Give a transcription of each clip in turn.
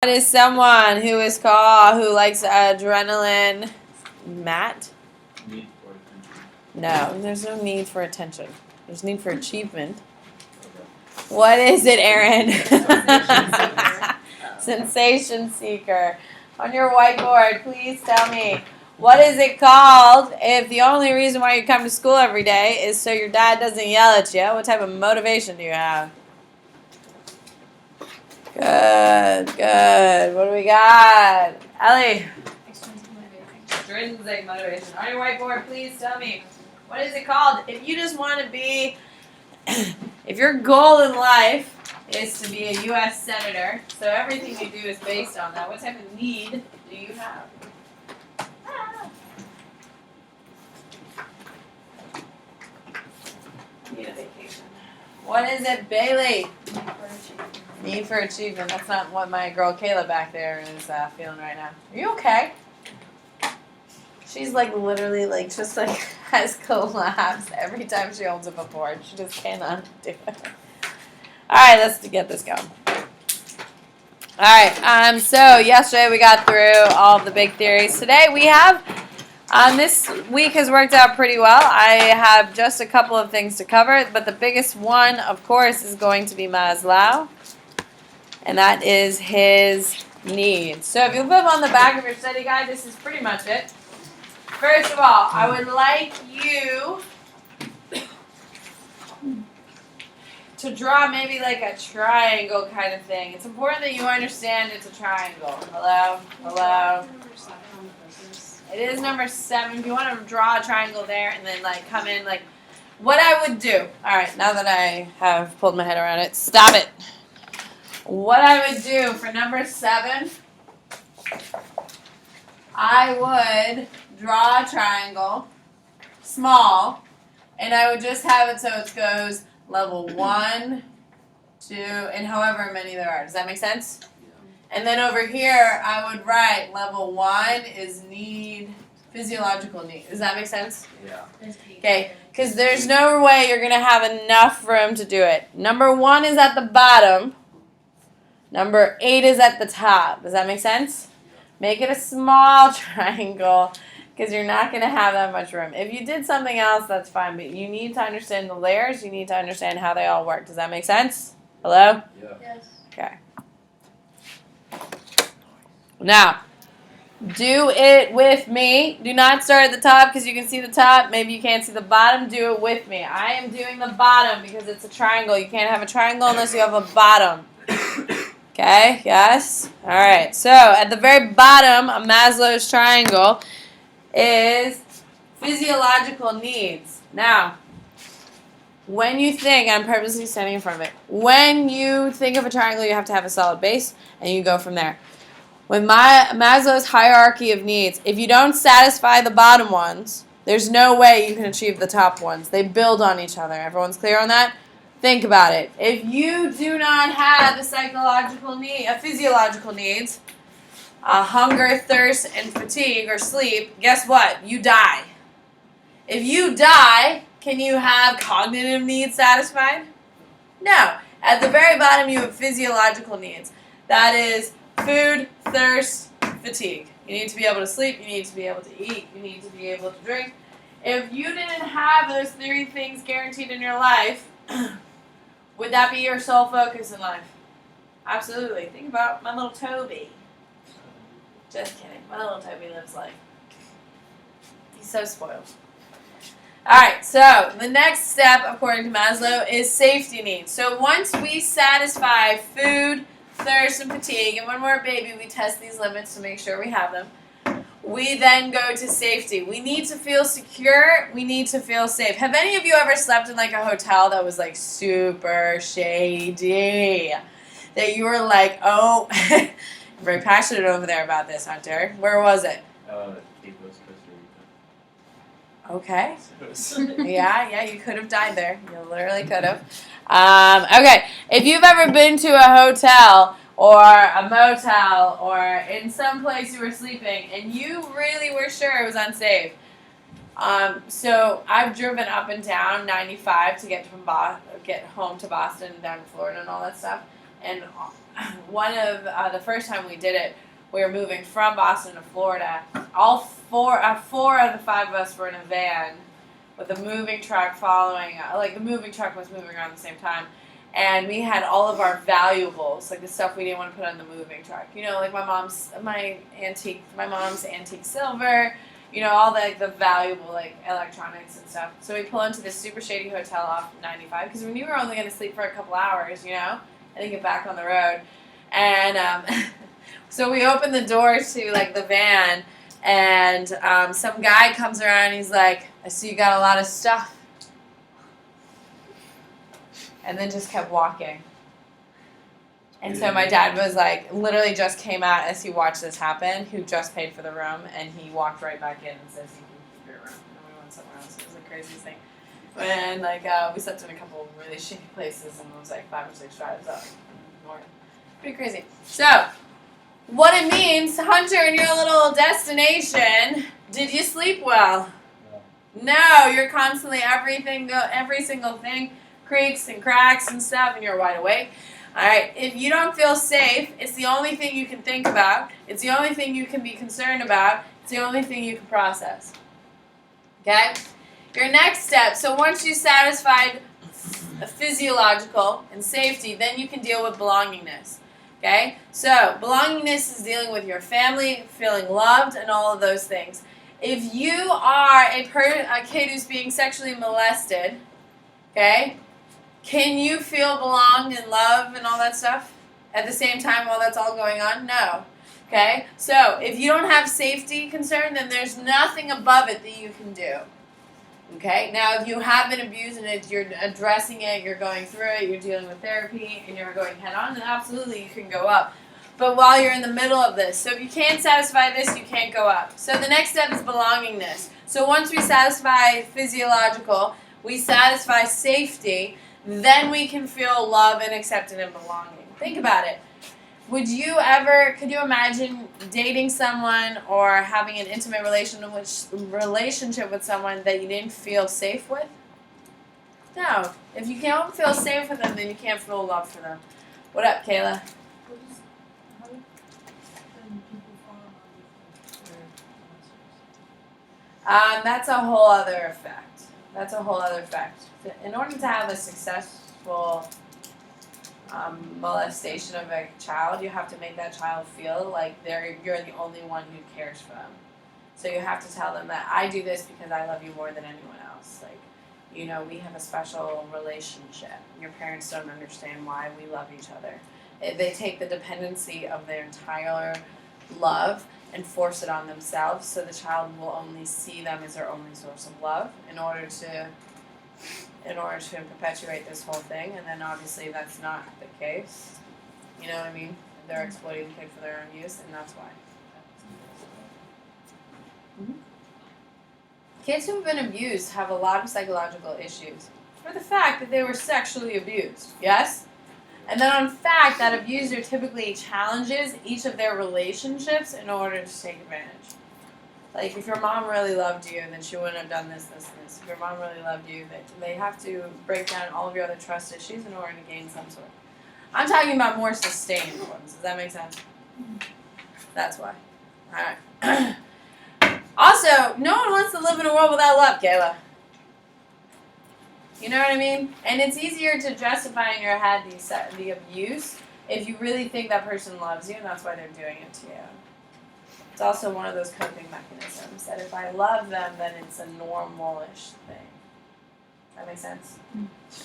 What is someone who is called, who likes adrenaline? Matt? Need for attention. No, there's no need for attention. There's need for achievement. Okay. What is it, Aaron? Sensation seeker. On your whiteboard, please tell me. What is it called if the only reason why you come to school every day is so your dad doesn't yell at you? What type of motivation do you have? Good, good. What do we got? Ellie. Extrinsic motivation. On your whiteboard, please tell me. What is it called? If you just want to be, if your goal in life is to be a U.S. Senator, so everything you do is based on that, what type of need do you have? Need a vacation. What is it, Bailey? Need for achievement. That's not what my girl Kayla back there is feeling right now. Are you okay? She's like literally like just like has collapsed every time she holds up a board. She just cannot do it. All right, let's get this going. All right. So yesterday we got through all of the big theories. Today we have. This week has worked out pretty well. I have just a couple of things to cover, but the biggest one, of course, is going to be Maslow, and that is his needs. So if you look on the back of your study guide, this is pretty much it. First of all, I would like you to draw maybe like a triangle kind of thing. It's important that you understand it's a triangle. Hello? Hello? It is number 7. If you want to draw a triangle there and then like come in like what I would do. All right, now that I have pulled my head around it, stop it. What I would do for number 7, I would draw a triangle, small, and I would just have it so it goes level 1, 2, and however many there are. Does that make sense? And then over here, I would write level 1 is need, physiological need. Does that make sense? Yeah. Okay, because there's no way you're going to have enough room to do it. Number 1 is at the bottom. Number 8 is at the top. Does that make sense? Make it a small triangle because you're not going to have that much room. If you did something else, that's fine, but you need to understand the layers. You need to understand how they all work. Does that make sense? Hello? Yeah. Yes. Okay. Now, do it with me. Do not start at the top because you can see the top. Maybe you can't see the bottom. Do it with me. I am doing the bottom because it's a triangle. You can't have a triangle unless you have a bottom. Okay? Yes? All right. So, at the very bottom of Maslow's triangle is physiological needs. Now, when you think, I'm purposely standing in front of it, when you think of a triangle, you have to have a solid base, and you go from there. With Maslow's hierarchy of needs, if you don't satisfy the bottom ones, there's no way you can achieve the top ones. They build on each other. Everyone's clear on that? Think about it. If you do not have the physiological needs, hunger, thirst, and fatigue or sleep, guess what? You die. If you die, can you have cognitive needs satisfied? No. At the very bottom, you have physiological needs. That is food, thirst, fatigue. You need to be able to sleep. You need to be able to eat. You need to be able to drink. If you didn't have those 3 things guaranteed in your life, would that be your sole focus in life? Absolutely. Think about my little Toby. Just kidding. My little Toby lives life. He's so spoiled. Alright, so the next step, according to Maslow, is safety needs. So once we satisfy food, thirst, and fatigue, and when we're a baby, we test these limits to make sure we have them, we then go to safety. We need to feel secure. We need to feel safe. Have any of you ever slept in like a hotel that was like super shady? That you were like, oh, very passionate over there about this, Hunter. Where was it? Cape Coast, Costa Rica. Okay. Yeah, you could have died there. You literally could have. Okay, if you've ever been to a hotel or a motel or in some place you were sleeping and you really were sure it was unsafe, so I've driven up and down 95 to get home to Boston and down to Florida and all that stuff. And one of the first time we did it, we were moving from Boston to Florida. All four of the 5 of us were in a van with a moving truck following. Like the moving truck was moving around at the same time, and we had all of our valuables, like the stuff we didn't want to put on the moving truck. You know, like my mom's antique silver. You know, all the valuable like electronics and stuff. So we pull into this super shady hotel off 95 because we knew we were only going to sleep for a couple hours. You know, and then get back on the road, and. So we open the door to like the van, and some guy comes around and he's like, I see you got a lot of stuff. And then just kept walking. And so my dad was like, literally just came out as he watched this happen, who just paid for the room, and he walked right back in and says, you can keep your room. And we went somewhere else. It was the craziest thing. And like we slept in a couple of really shitty places, and it was like 5 or 6 drives up north. Pretty crazy. So, what it means, Hunter, in your little destination, did you sleep well? No, you're constantly every single thing creaks and cracks and stuff, and you're wide awake. All right, if you don't feel safe, it's the only thing you can think about. It's the only thing you can be concerned about. It's the only thing you can process. Okay? Your next step, so once you satisfied physiological and safety, then you can deal with belongingness. Okay? So, belongingness is dealing with your family, feeling loved, and all of those things. If you are a kid who's being sexually molested, okay, can you feel belonged and loved and all that stuff at the same time while that's all going on? No. Okay? So, if you don't have safety concern, then there's nothing above it that you can do. Okay? Now, if you have been abused and you're addressing it, you're going through it, you're dealing with therapy, and you're going head on, then absolutely you can go up. But while you're in the middle of this, so if you can't satisfy this, you can't go up. So the next step is belongingness. So once we satisfy physiological, we satisfy safety, then we can feel love and accepted and belonging. Think about it. Could you imagine dating someone or having an intimate relationship with someone that you didn't feel safe with? No. If you can't feel safe with them, then you can't feel love for them. What up, Kayla? That's a whole other effect. In order to have a successful molestation of a child, you have to make that child feel like you're the only one who cares for them. So you have to tell them that I do this because I love you more than anyone else. Like, you know, we have a special relationship. Your parents don't understand why we love each other. They take the dependency of their entire love and force it on themselves, so the child will only see them as their only source of love in order to perpetuate this whole thing. And then obviously that's not the case. You know what I mean? They're exploiting the kid for their own use, and that's why. Mm-hmm. Kids who've been abused have a lot of psychological issues for the fact that they were sexually abused. Yes? And then on fact, that abuser typically challenges each of their relationships in order to take advantage. Like, if your mom really loved you, then she wouldn't have done this, this, and this. If your mom really loved you, they have to break down all of your other trust issues in order to gain some sort. I'm talking about more sustained ones. Does that make sense? That's why. Alright. Also, no one wants to live in a world without love, Kayla. You know what I mean? And it's easier to justify in your head the abuse if you really think that person loves you, and that's why they're doing it to you. It's also one of those coping mechanisms that if I love them, then it's a normal-ish thing. That makes sense?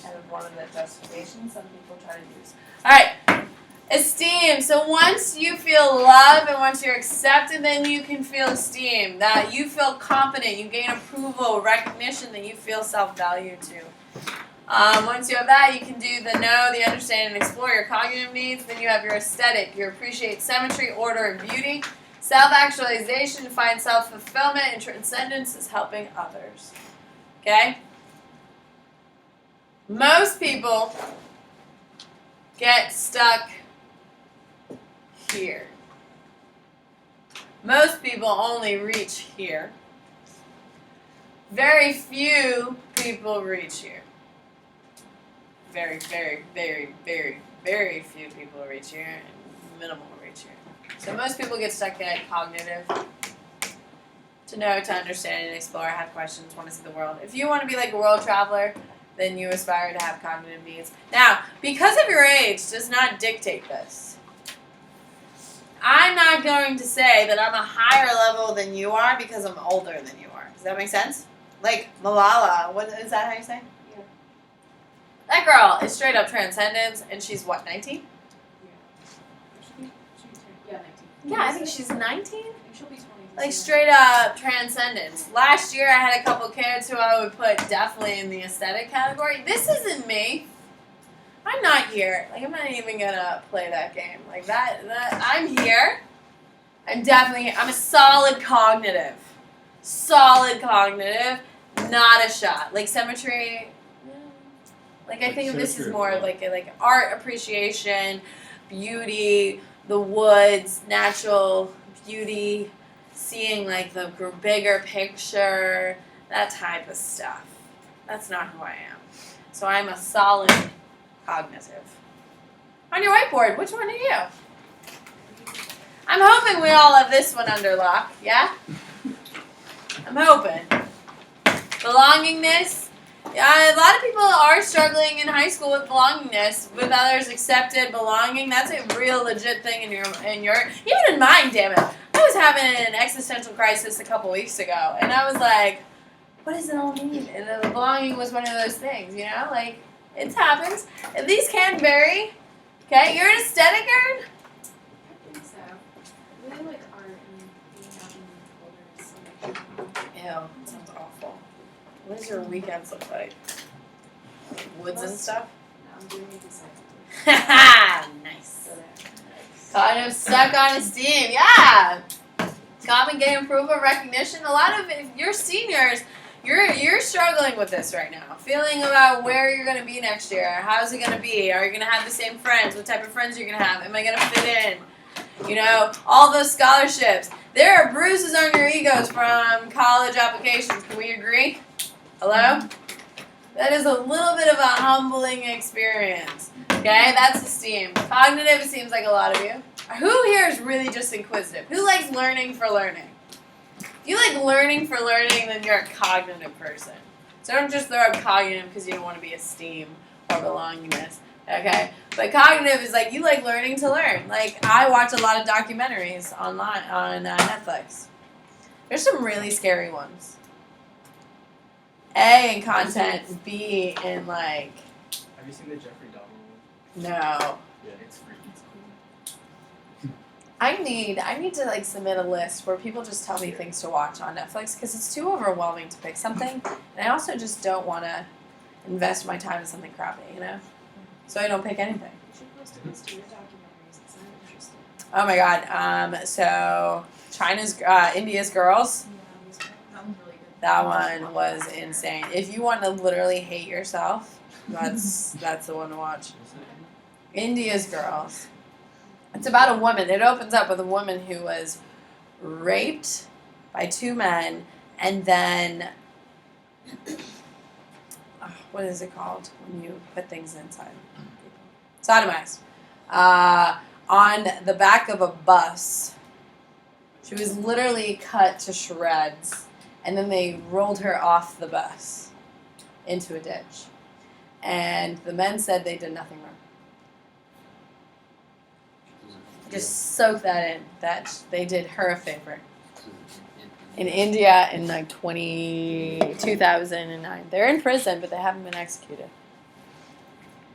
Kind of one of the justifications some people try to use. All right. Esteem. So once you feel love and once you're accepted, then you can feel esteem. That you feel competent. You gain approval, recognition, that you feel self-value too. Once you have that, you can do the know, the understand, and explore your cognitive needs. Then you have your aesthetic. You appreciate symmetry, order, and beauty. Self-actualization, find self-fulfillment, and transcendence is helping others. Okay? Most people get stuck here. Most people only reach here. Very few people reach here. Very, very, very, very, very few people reach here, and minimal reach here. So most people get stuck at cognitive. To know, to understand, and explore, have questions, want to see the world. If you want to be like a world traveler, then you aspire to have cognitive needs. Now, because of your age does not dictate this. I'm not going to say that I'm a higher level than you are because I'm older than you are. Does that make sense? Like Malala, what is that how you say? Yeah. That girl is straight up transcendence, and she's what, 19? Yeah. Yeah, 19. Yeah, I think she's 19. I think she'll be 20. Like straight up transcendence. Last year I had a couple kids who I would put definitely in the aesthetic category. This isn't me. I'm not here. Like I'm not even gonna play that game. Like that I'm here. I'm definitely here. I'm a solid cognitive. Solid cognitive. Not a shot. Like symmetry. Like I think of this is more like art appreciation, beauty, the woods, natural beauty. Seeing like the bigger picture, that type of stuff. That's not who I am. So I'm a solid cognitive. On your whiteboard, which one are you? I'm hoping we all have this one under lock, yeah? I'm hoping. Belongingness. Yeah, a lot of people are struggling in high school with belongingness, with others accepted belonging. That's a real legit thing in your even in mine, damn it. I was having an existential crisis a couple weeks ago, and I was like, what does it all mean? And the belonging was one of those things, you know? Like, it happens. And these can vary. Okay, you're an aesthetic nerd? I think so. I really like art and being out in the wilderness. Ew, sounds awful. What does your weekends look like? Woods and stuff? No, I'm doing a design. Haha, nice. So there. Kind of stuck on esteem, yeah. Common gain approval, recognition. A lot of if you're seniors, you're struggling with this right now. Feeling about where you're going to be next year. How's it going to be? Are you going to have the same friends? What type of friends are you going to have? Am I going to fit in? You know, all those scholarships. There are bruises on your egos from college applications. Can we agree? Hello? That is a little bit of a humbling experience. Okay, that's esteem. Cognitive, it seems like a lot of you. Who here is really just inquisitive? Who likes learning for learning? If you like learning for learning, then you're a cognitive person. So don't just throw up cognitive because you don't want to be esteem or belongingness. Okay? But cognitive is like you like learning to learn. Like I watch a lot of documentaries online on Netflix. There's some really scary ones. A in content, B in like Have you seen the Jeffrey Dahmer one? no. Yeah, it's freaky. It's cool. I need to like submit a list where people just tell me things to watch on Netflix because it's too overwhelming to pick something, and I also just don't want to invest my time in something crappy, you know. So I don't pick anything. You should post a list of your documentaries. It's not interesting. Oh my god. So China's India's Girls. Yeah, that one's really good. That one was insane. If you want to literally hate yourself, that's the one to watch. India's Girls. It's about a woman. It opens up with a woman who was raped by two men, and then what is it called when you put things inside people? Sodomized. On the back of a bus. She was literally cut to shreds, and then they rolled her off the bus into a ditch. And the men said they did nothing wrong. Just soak that in. That they did her a favor. In India in like 2009. They're in prison, but they haven't been executed.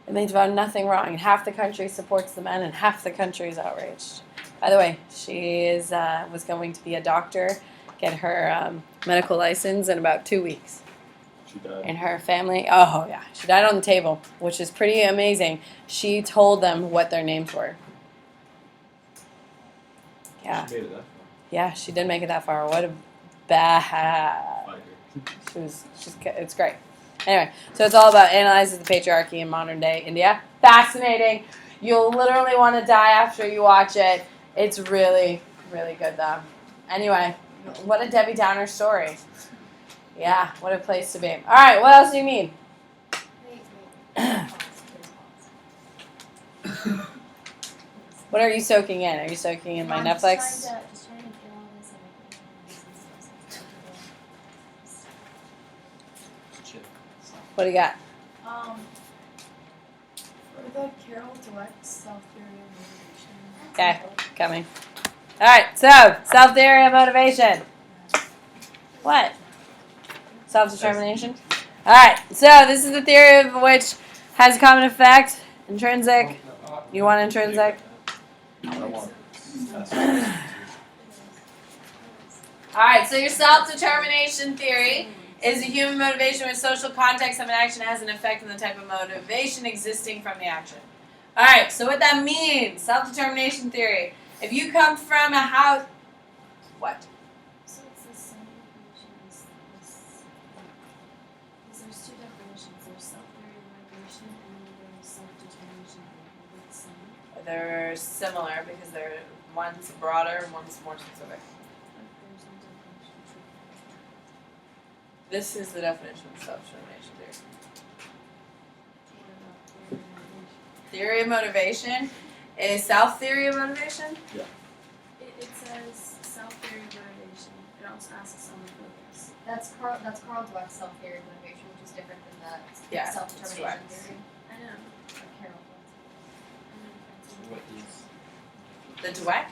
And they've done nothing wrong. And half the country supports the men, and half the country is outraged. By the way, she was going to be a doctor, get her medical license in about 2 weeks. She died. And her family, oh yeah, she died on the table, which is pretty amazing. She told them what their names were. Yeah. She made it that far. Yeah, she did make it that far. What a bad. Fighter. It's great. Anyway, so it's all about analyzing the patriarchy in modern day India. Fascinating. You'll literally want to die after you watch it. It's really, really good though. Anyway, what a Debbie Downer story. Yeah, what a place to be. All right, what else do you need? Wait. What are you soaking in? Are you soaking in my I'm Netflix? Just trying to get all this Chill. What do you got? For the Carol Dweck self-theory of motivation. Okay, coming. All right, so self-theory of motivation. What? Self-determination? All right, so this is the theory of which has a common effect, intrinsic. You want intrinsic? I want All right, so your self-determination theory is a human motivation where social context of an action has an effect on the type of motivation existing from the action. All right, so what that means, self-determination theory. If you come from a house, what? So it's the same definition as this. Because there's two definitions. There's self-theory of motivation and then there's self-determination theory. Are they the same? They're similar because one's broader and one's more specific. Like there's no definition for that. This is the definition of self-determination theory. What about theory of motivation? Theory of motivation is self-theory of motivation. It says self-theory of motivation. It also asks on the focus. That's Carl Dweck's self-theory of motivation, which is different than the Yeah, it's self-determination Dweck's. theory I know. of Carol Dweck. what is The Dweck?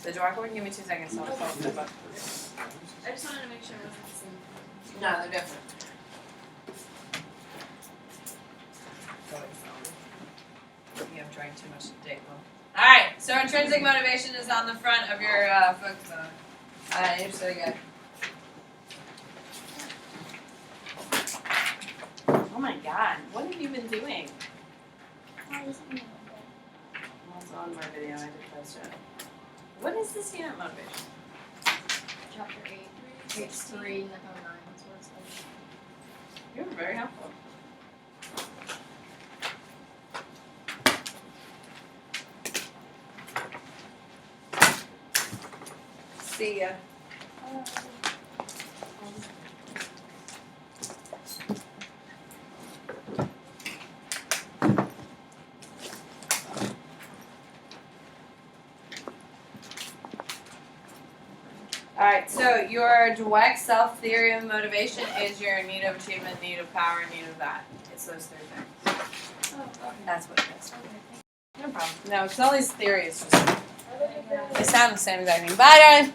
The Dweck one? Give me 2 seconds. I'll solve the book. I just wanted to make sure it wasn't the same thing. No, they're different. You have drank too much today, Will. Alright, so intrinsic motivation is on the front of your focus zone. Alright, you're so good. Oh my god, what have you been doing? Well, it's on my video, I did post it. What is this unit motivation? Chapter 8, page 3, and 9. That's what it's called. You were very helpful. See ya. Alright, so your Dweck self-theory of motivation is your need of achievement, need of power, and need of that. It's those 3 things. Oh, okay. That's what it is. Okay, No problem. No, because all these theories just thank they sound the same exact thing. Bye, darling.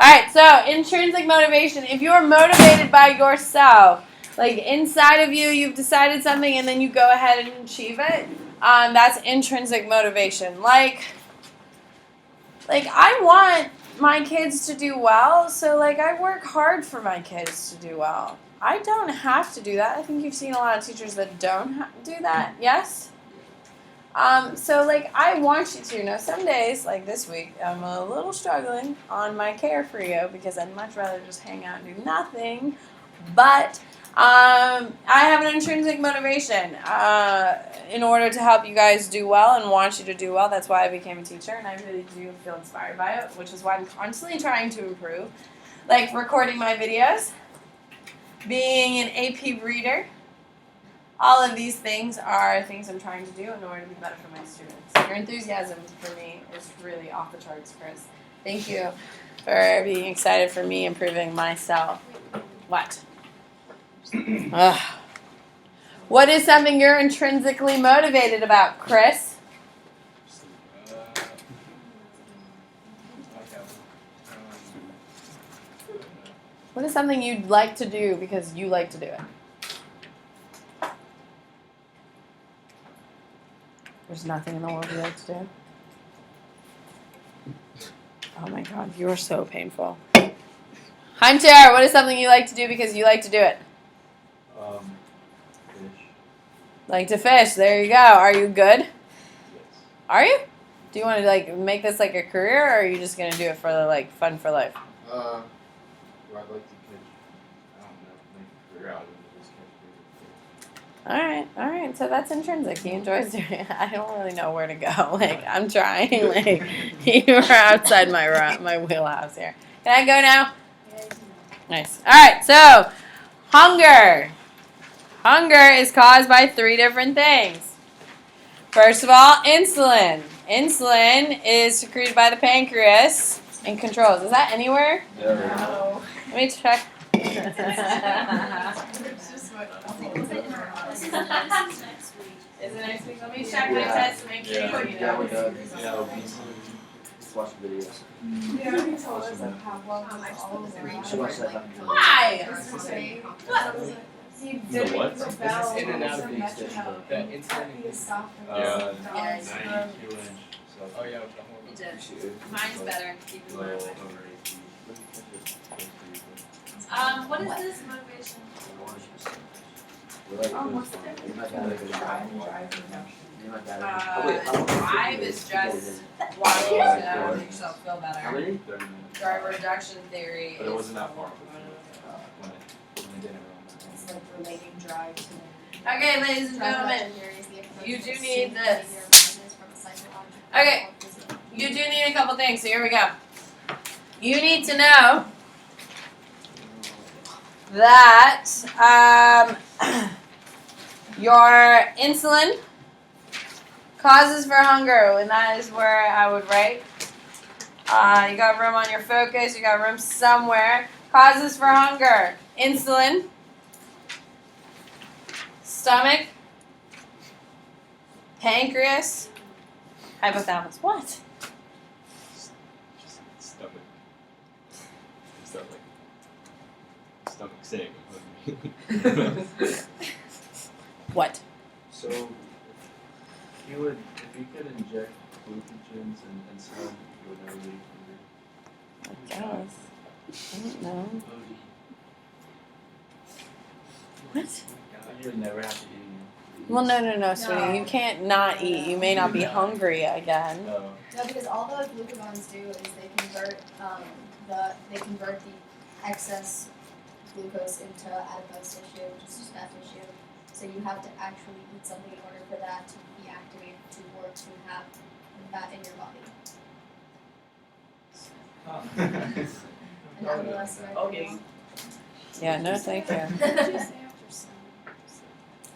Alright, so intrinsic motivation. If you're motivated by yourself, like inside of you, you've decided something and then you go ahead and achieve it, that's intrinsic motivation. Like I want my kids to do well, so like I work hard for my kids to do well. I don't have to do that. I think you've seen a lot of teachers that don't do that. Yes? So like I want you to. Now some days, like this week, I'm a little struggling on my care for you because I'd much rather just hang out and do nothing. But I have an intrinsic motivation in order to help you guys do well and want you to do well. That's why I became a teacher, and I really do feel inspired by it, which is why I'm constantly trying to improve. Like recording my videos, being an AP reader. All of these things are things I'm trying to do in order to be better for my students. Your enthusiasm for me is really off the charts, Chris. Thank you for being excited for me improving myself. What? Ugh. What is something you're intrinsically motivated about, Chris? What is something you'd like to do because you like to do it? There's nothing in the world you like to do? Oh my god, you are so painful. Hunter, what is something you like to do because you like to do it? Fish. Like to fish. There you go. Are you good? Yes. Are you? Do you want to like make this like a career, or are you just gonna do it for like fun for life? Well, I'd like to catch. I don't know. Make a career out of it. Just catch bigger fish. All right. So that's intrinsic. He enjoys doing it. I don't really know where to go. Like I'm trying. Like you're outside my wheelhouse here. Can I go now? Nice. All right. So hunger. Hunger is caused by 3 different things. First of all, insulin. Insulin is secreted by the pancreas and controls. Is that anywhere? No. Let me check. This is next week. Is it next week? Let me check my test to make sure you know. Let's watch the video. They already told us like how well all of them. Should watch that documentary. Why? What? The what? The It's bell in and out of from the Metro extension. Health, That and it's insulin- gotta be as soft as Yeah. dogs. 92 inch. So. Oh yeah, with the You hormone. did. Mine's better. Keep it Low moving. over 80. What is this motivation? What's the difference? Drive is just walking to make yourself feel How better. many? 30 minutes. Drive reduction theory But it is wasn't that far. promoted. When they did it It's like relating drive to Okay, ladies and gentlemen, you do need this. Okay. You do need a couple things, so here we go. You need to know that your insulin causes for hunger, and that is where I would write. You got room on your focus, you got room somewhere. Causes for hunger: insulin, stomach, pancreas, hypothalamus. What? Stomach. Stomach saying. What? So, if you could inject glucogens and insulin, you would never leave hungry. I guess. I don't know. What? You would never have to eat again. Well, no, sweetie. You can't not eat. You may not be hungry again. No. No, because all the glucagons do is they convert the excess glucose into adipose tissue, which is just fat tissue. So you have to actually eat something in order for that to be activated to work to have fat in your body. And nonetheless, Okay. Yeah, no, thank you. What did you say after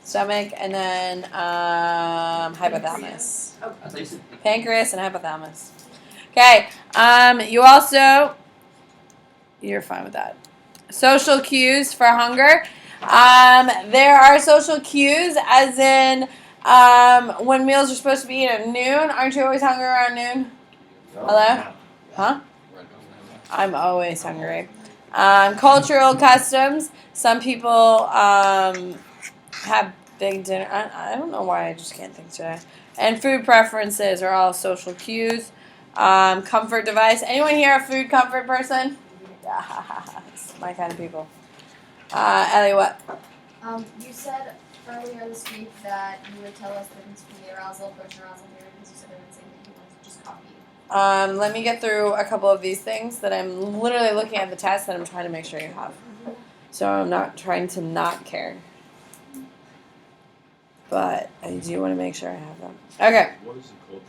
Stomach and then hypothalamus. I thought you said Pancreas and hypothalamus. Okay. You also, you're fine with that. Social cues for hunger. There are social cues, as in when meals are supposed to be eaten at noon. Aren't you always hungry around noon? Hello? Huh? I'm always hungry. Cultural customs. Some people have big dinner. I don't know why I just can't think today. And food preferences are all social cues. Comfort device. Anyone here a food comfort person? It's my kind of people. Ellie, what? You said earlier this week that you would tell us the difference between the arousal, approach, and arousal theory because you said it saying that you wanted to just copy. Let me get through a couple of these things that I'm literally looking at the test that I'm trying to make sure you have. So I'm not trying to not care. But I do want to make sure I have them. Okay. What is the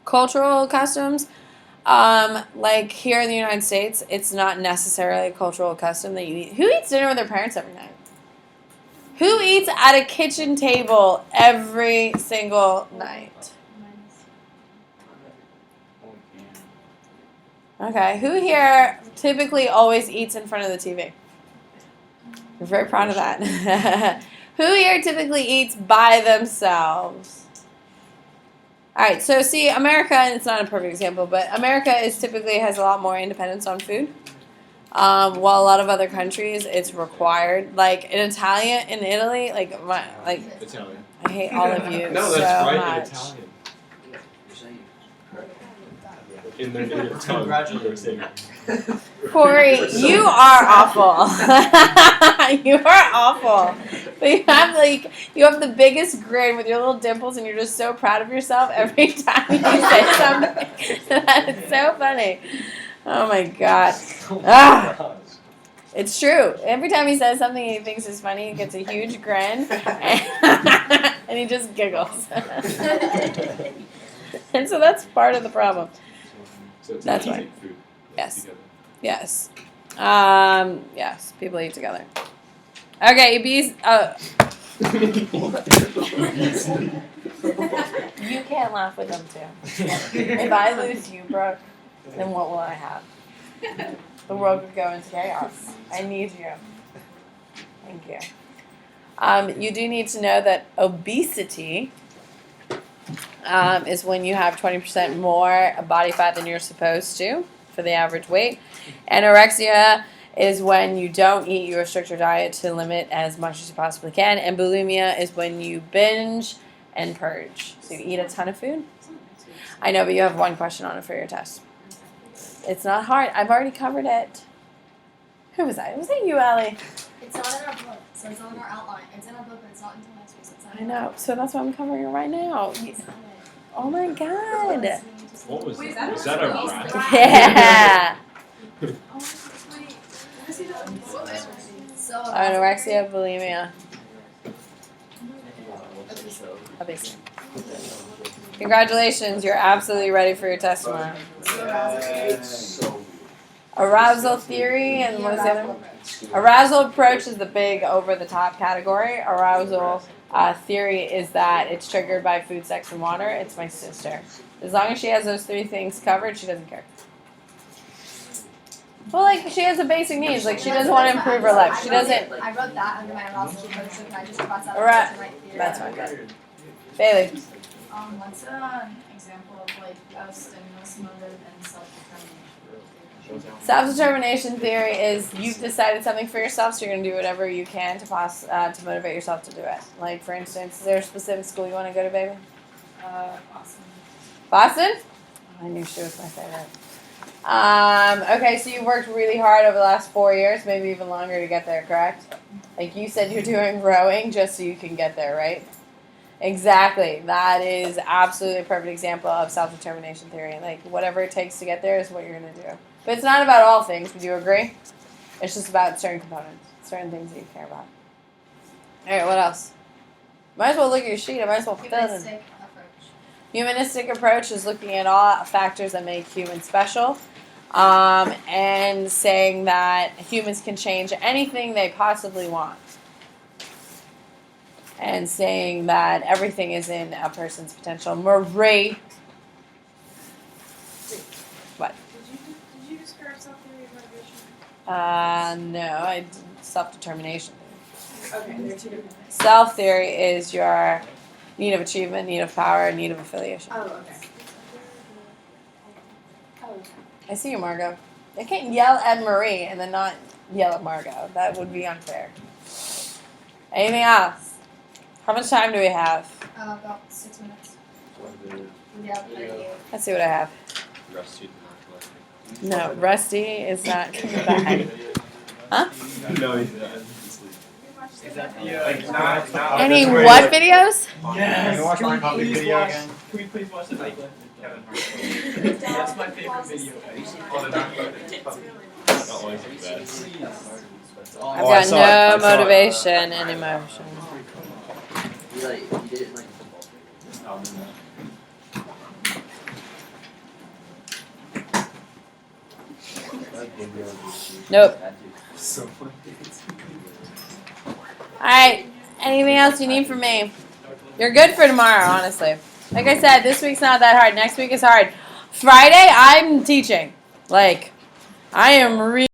Cultural customs. Like here in the United States, it's not necessarily a cultural custom that you eat. Who eats dinner with their parents every night? Who eats at a kitchen table every single night? Okay. Who here typically always eats in front of the TV? We're very proud of that. Who here typically eats by themselves? All right, so see, America, and it's not a perfect example, but America is typically has a lot more independence on food. While a lot of other countries, it's required. Like in Italy, like Italian. I hate all of you No, so that's right. much. In Italian. You're saying In their native tongue. Congratulations. You're saying. Corey, you are awful. You are awful. But you have the biggest grin with your little dimples, and you're just so proud of yourself every time you say something. It's so funny. Oh my god. Ah. It's true. Every time he says something he thinks is funny, he gets a huge grin, and he just giggles. And so that's part of the problem. So it's That's eating right. food. Yes. Together. Yes. Yes. People eat together. Okay, bees. You can't laugh with them too. If I lose you, Brooke, then what will I have? The world would go into chaos. I need you. Thank you. You do need to know that obesity is when you have 20% more body fat than you're supposed to for the average weight. Anorexia is when you don't eat, you restrict your diet to limit as much as you possibly can. And bulimia is when you binge and purge. So you eat a ton of food. I know, but you have one question on it for your test. It's not hard. I've already covered it. Who was that? Was it you, Allie? It's not in our book, so it's not in our outline. It's in our book, but it's not until next week. So it's not I know. So that's why I'm covering it right now. It's not Oh my god. What was Wait, that? is Is that that a a rat? rat? Yeah. So Anorexia, bulimia, obesity. Congratulations, you're absolutely ready for your test tomorrow. Arousal theory and what is the other one? Arousal approach is the big over-the-top category. Arousal theory is that it's triggered by food, sex, and water. It's my sister. As long as she has those three things covered, she doesn't care. Well, like, she has the basic needs. Like, she doesn't want to improve her life. She doesn't. I wrote that under my arousal approach, so can I just cross out Right. the right theory? That's fine. Bailey. What's an example of like a stimulus motive and self-determination? Self-determination theory is you've decided something for yourself, so you're going to do whatever you can to motivate yourself to do it. Like, for instance, is there a specific school you want to go to, baby? Awesome. Boston? Oh, I knew she was my favorite. Okay, so you worked really hard over the last 4 years, maybe even longer to get there, correct? Like you said, you're doing rowing just so you can get there, right? Exactly. That is absolutely a perfect example of self-determination theory. Like, whatever it takes to get there is what you're going to do. But it's not about all things. Would you agree? It's just about certain components, certain things that you care about. All right, what else? Might as well look at your sheet. I might as well fill it in. Humanistic approach. Humanistic approach is looking at all factors that make humans special, and saying that humans can change anything they possibly want, and saying that everything is in a person's potential. Marie, what? Did you describe self-theory and motivation? No, I did self-determination. Okay, they're two different things. Self-theory is your need of achievement, need of power, need of affiliation. Oh, okay. I see you, Margot. They can't yell at Marie and then not yell at Margot. That would be unfair. Anything else? How much time do we have? About 6 minutes. Yeah, 38. Let's see what I have. Rusty. No, Rusty is not coming back. Huh? No, he's not. Is that the, Any what videos? Can we watch my Can we public please video watch- again? Can we please watch the Kevin Hart. That's my favorite video. Oh, the Not like that. I've Oh, I got saw it. I no saw it. motivation and emotion. He did it in like a football. Nope. So funny. Alright. Anything else you need from me? You're good for tomorrow, honestly. Like I said, this week's not that hard. Next week is hard. Friday, I'm teaching. Like, I am really